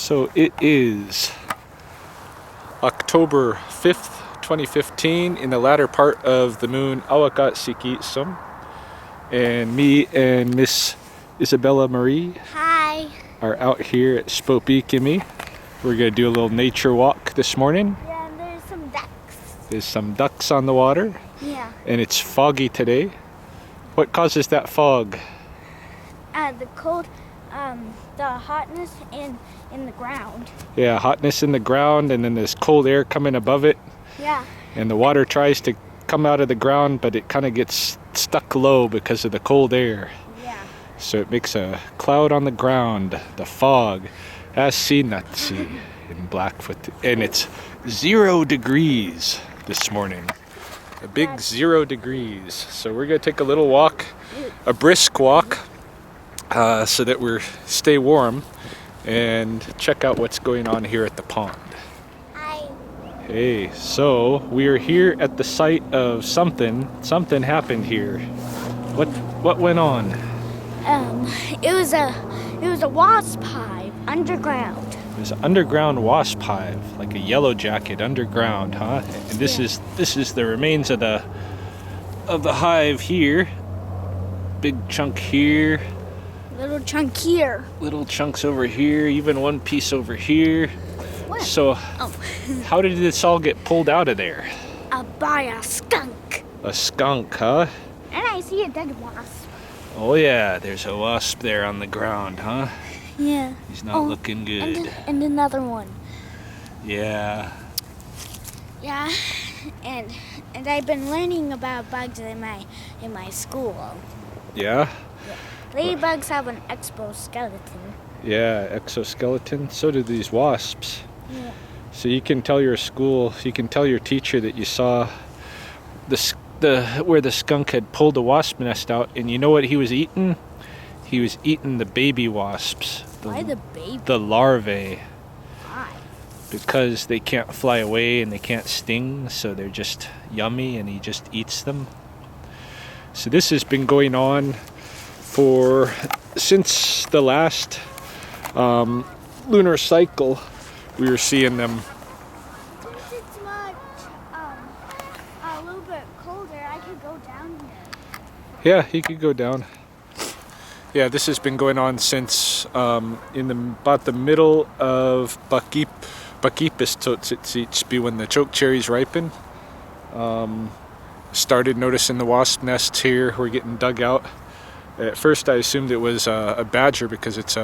So it is October 5th, 2015, in the latter part of the moon a.k.a. And me and Miss Isabella Marie Hi. are out here at Sspopiikimi. We're going to do a little nature walk this morning. Yeah, and there's some ducks. There's some ducks on the water. Yeah. And it's foggy today. What causes that fog? The cold, the hotness in the ground. Yeah, hotness in the ground, and then there's cold air coming above it. Yeah. And the water tries to come out of the ground, but it kind of gets stuck low because of the cold air. Yeah. So it makes a cloud on the ground, the fog. Asinatsi in Blackfoot. And it's 0 degrees this morning. A big 0 degrees. So we're going to take a little walk, a brisk walk, so that we stay warm and check out what's going on here at the pond. Hi. Hey, so we are here at the site of something. Something happened here. What went on? It was a wasp hive underground. There's an underground wasp hive, like a yellow jacket underground, huh? And this is the remains of the hive here. Big chunk here. Little chunk here. Little chunks over here, even one piece over here. What? So, how did this all get pulled out of there? By a skunk. A skunk, huh? And I see a dead wasp. Oh yeah, there's a wasp there on the ground, huh? Yeah. He's not looking good. And another one. Yeah. Yeah. And I've been learning about bugs in my school. Yeah? Ladybugs have an exoskeleton. Yeah, exoskeleton. So do these wasps. Yeah. So you can tell your teacher that you saw where the skunk had pulled the wasp nest out, and you know what he was eating? He was eating the baby wasps. Why the baby? The larvae. Why? Because they can't fly away and they can't sting, so they're just yummy, and he just eats them. So this has been going on since the last lunar cycle. We were seeing them. Since it's much a little bit colder, I could go down here. Yeah, he could go down. Yeah, this has been going on since about the middle of Bakipis Totsitsitspi, when the choke cherries ripen. Started noticing the wasp nests here were getting dug out. At first I assumed it was a badger, because it's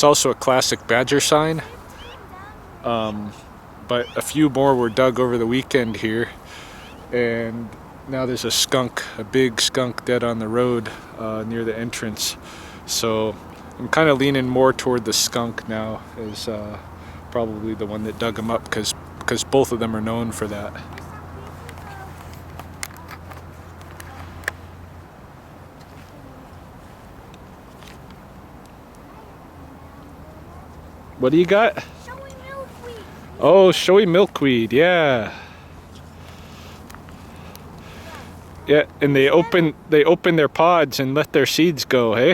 also a classic badger sign. But a few more were dug over the weekend here, and now there's a big skunk dead on the road near the entrance. So I'm kind of leaning more toward the skunk now as probably the one that dug him up, because both of them are known for that. What do you got? Showy milkweed. Oh, showy milkweed, yeah. Yeah, and they open their pods and let their seeds go, hey?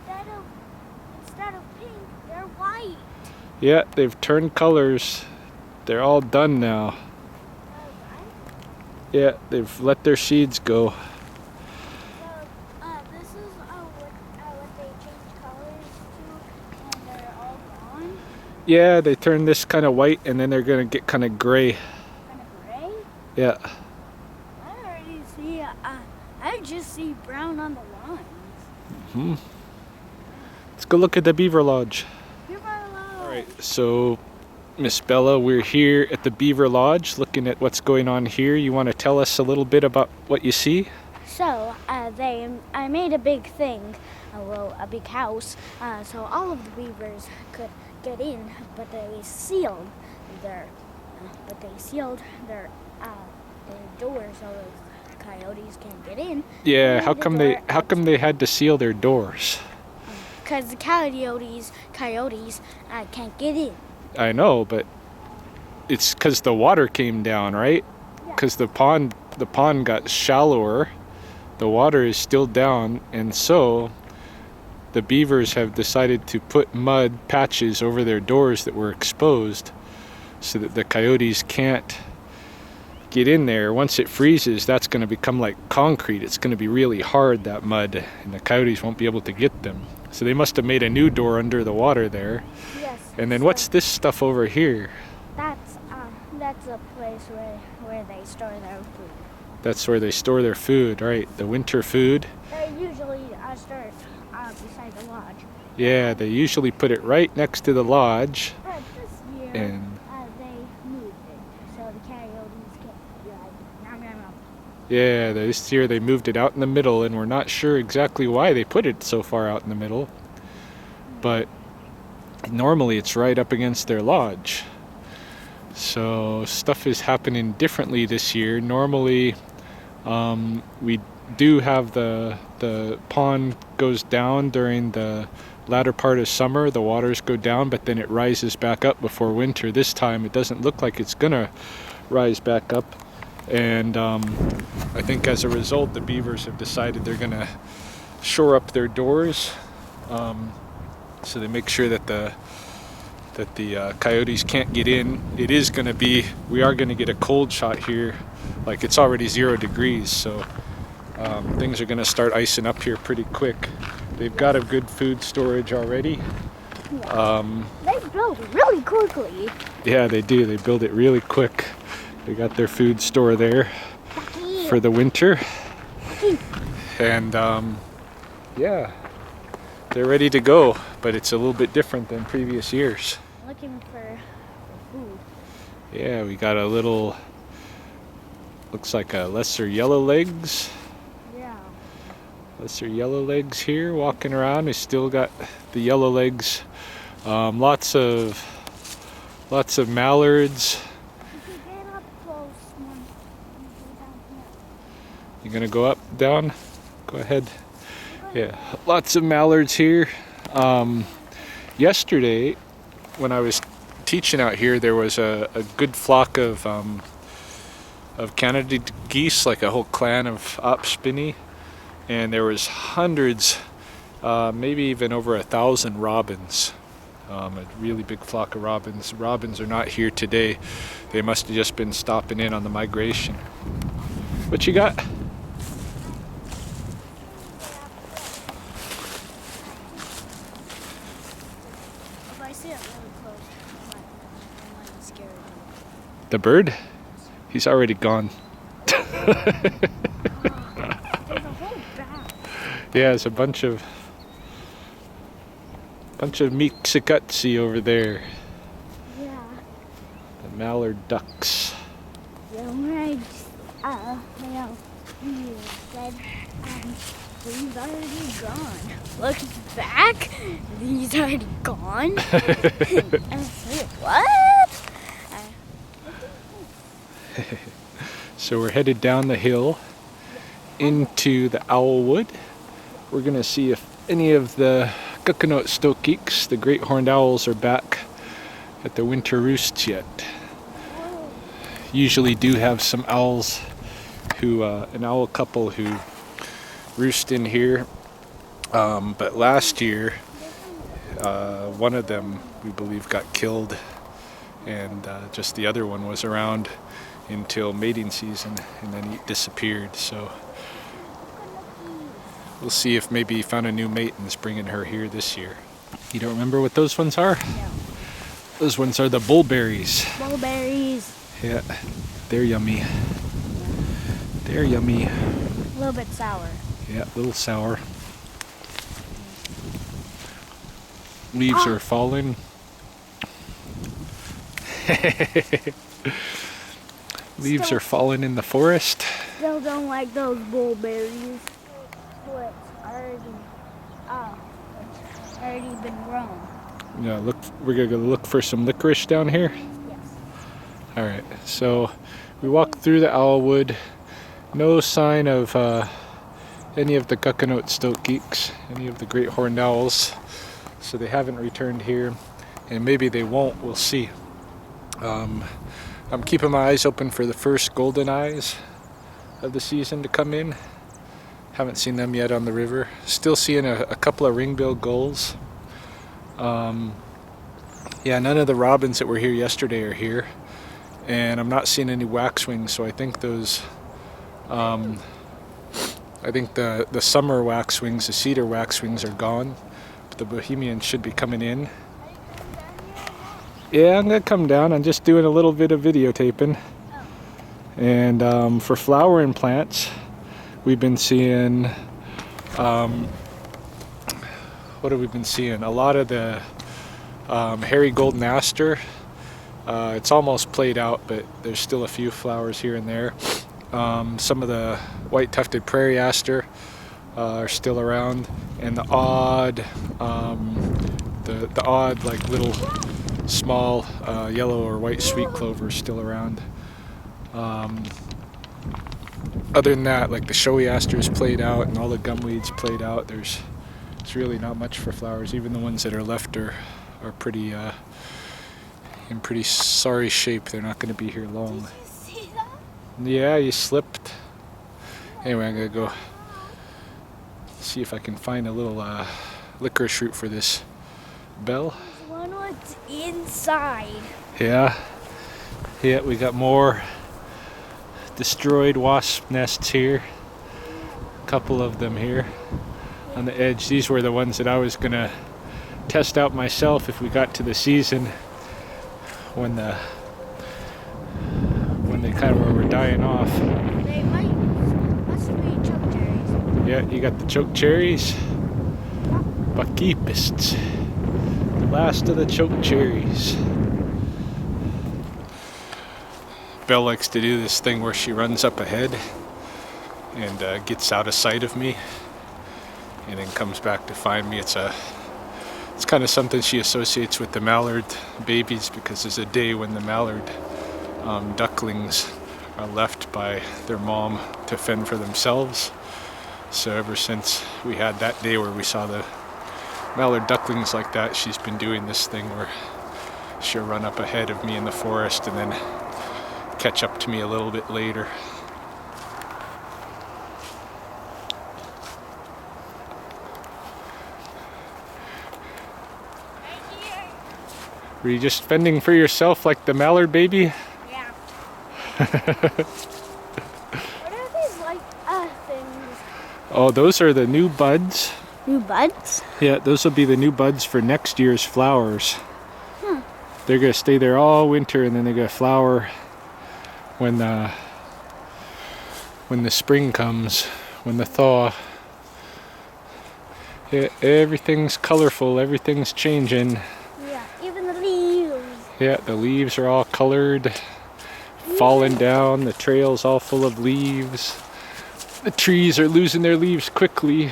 Yeah. Instead of pink, they're white. Yeah, they've turned colors. They're all done now. Yeah, they've let their seeds go. This is what they change colors to, and they're all gone. Yeah, they turn this kind of white, and then they're gonna get kind of gray. Kind of gray. Yeah. I already see. I just see brown on the lines. Let's go look at the beaver lodge. All right, so Miss Bella, we're here at the beaver lodge looking at what's going on here. You want to tell us a little bit about what you see? So I made a big thing, a big house, so all of the beavers could get in, but they sealed their doors so the coyotes can't get in. Yeah, how come they had to seal their doors? Because the coyotes can't get in. I know, but it's because the water came down, right? Because the pond got shallower. The water is still down, and so the beavers have decided to put mud patches over their doors that were exposed so that the coyotes can't get in there. Once it freezes, that's going to become like concrete. It's going to be really hard, that mud, and the coyotes won't be able to get them. So they must have made a new door under the water there. Yes. And then what's this stuff over here? That's a place where they store their food. That's where they store their food, right? The winter food. They usually store it beside the lodge. Yeah, they usually put it right next to the lodge. But this year, And they moved it so the coyotes can't nom nom nom. yeah, this year they moved it out in the middle, and we're not sure exactly why they put it so far out in the middle. But normally it's right up against their lodge. So stuff is happening differently this year. Normally we do have the pond goes down during the latter part of summer. The waters go down, but then it rises back up before winter. This time it doesn't look like it's gonna rise back up, and I think as a result the beavers have decided they're gonna shore up their doors, so they make sure that the coyotes can't get in. It is going to be, we are going to get a cold shot here, like it's already 0 degrees, so things are going to start icing up here pretty quick. They've got a good food storage already. They build really quickly. Yeah, they do. They build it really quick. They got their food store there for the winter. And yeah, they're ready to go, but it's a little bit different than previous years. Looking for food. Yeah, we got a little, looks like a lesser yellow legs. Yeah. Lesser yellow legs here walking around. We still got the yellow legs. Lots of mallards. If you get up close, man, you go down here. You gonna go up, down? Go ahead. Yeah, lots of mallards here. Yesterday, when I was teaching out here, there was a good flock of Canada geese, like a whole clan of Sspopiikimi, and there was hundreds, maybe even over 1,000 robins. A really big flock of robins. Robins are not here today. They must have just been stopping in on the migration. What you got? If I see it really close, I might be scared. The bird? He's already gone. There's a whole bag. Yeah, there's a bunch of Mixicutsi over there. Yeah. The mallard ducks. Yeah, right. You said these already gone. Look back, these already gone. What? So we're headed down the hill into the owl wood. We're gonna see if any of the Sspopiikimi, the great horned owls, are back at the winter roosts yet. Usually do have some owls who, an owl couple who roost in here, but last year one of them, we believe, got killed, and just the other one was around until mating season, and then he disappeared. So we'll see if maybe he found a new mate and is bringing her here this year. You don't remember what those ones are? No. Those ones are the bullberries. Mulberries. Yeah, they're yummy. They're yummy. A little bit sour. Yeah, a little sour. Leaves are falling. Leaves are falling in the forest. Still don't like those bullberries. But already been grown. Yeah, look. We're gonna go look for some licorice down here. Yes. All right. So we walked through the owlwood. No sign of any of the Sspopiikimi, any of the great horned owls. So they haven't returned here, and maybe they won't. We'll see. I'm keeping my eyes open for the first golden eyes of the season to come in. Haven't seen them yet on the river. Still seeing a couple of ring-billed gulls. Yeah, none of the robins that were here yesterday are here. And I'm not seeing any waxwings, so I think those, I think the summer waxwings, the cedar waxwings are gone. But the Bohemians should be coming in. Yeah, I'm gonna come down. I'm just doing a little bit of videotaping. And for flowering plants, we've been seeing, what have we been seeing? A lot of the hairy golden aster. It's almost played out, but there's still a few flowers here and there. Some of the white tufted prairie aster are still around, and the odd, the odd like little small yellow or white sweet clover is still around. Other than that, like the showy aster is played out and all the gumweeds played out. There's really not much for flowers. Even the ones that are left are pretty in pretty sorry shape. They're not going to be here long. Did you see that? Yeah, you slipped. Anyway, I'm gonna go see if I can find a little licorice root for this Belle. There's one what's inside. Yeah, we got more destroyed wasp nests here. A couple of them here on the edge. These were the ones that I was gonna test out myself if we got to the season when they kind of were dying off. They must be choke cherries. Yeah, you got the choke cherries. Sspopiikists. The last of the choke cherries. Belle likes to do this thing where she runs up ahead and gets out of sight of me and then comes back to find me. It's kind of something she associates with the mallard babies, because there's a day when the mallard ducklings are left by their mom to fend for themselves. So ever since we had that day where we saw the mallard ducklings like that, she's been doing this thing where she'll run up ahead of me in the forest and then catch up to me a little bit later. Were you just fending for yourself like the mallard baby? Yeah. What are these like things? Oh, those are the new buds. New buds? Yeah, those will be the new buds for next year's flowers. They're gonna stay there all winter, and then they're gonna flower when the spring comes, when the thaw. Yeah, everything's colorful, everything's changing. Yeah, even the leaves. Yeah, the leaves are all colored, falling down, the trail's all full of leaves. The trees are losing their leaves quickly.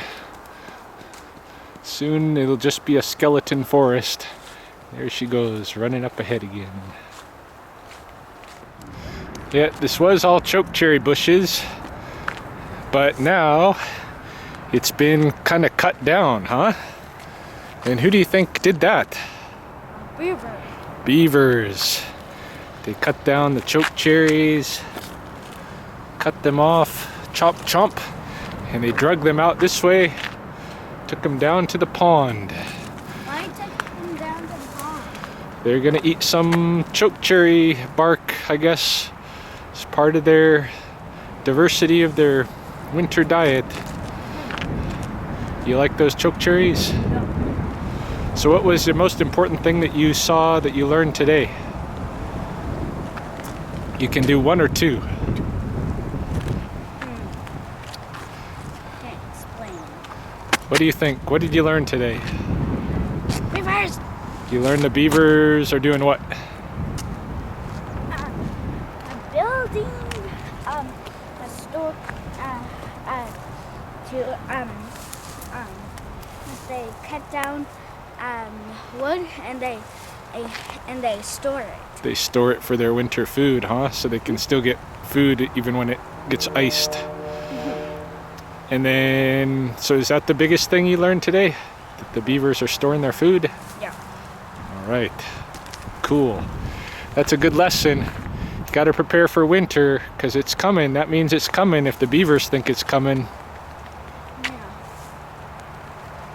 Soon it'll just be a skeleton forest. There she goes, running up ahead again. Yeah, this was all chokecherry bushes, but now it's been kind of cut down, huh? And who do you think did that? Beaver. Beavers. They cut down the chokecherries, cut them off, chomp chomp, and they drug them out this way, took them down to the pond. Why take them down to the pond? They're gonna eat some chokecherry bark, I guess. It's part of their diversity of their winter diet. You like those chokecherries? No. So what was the most important thing that you saw, that you learned today? You can do one or two. Can't explain. What do you think? What did you learn today? Beavers! You learned the beavers are doing what? Building a store to they cut down wood and they store it. They store it for their winter food, huh? So they can still get food even when it gets iced. And then, so is that the biggest thing you learned today? That the beavers are storing their food? Yeah. All right, cool. That's a good lesson. Got to prepare for winter because it's coming. That means it's coming if the beavers think it's coming.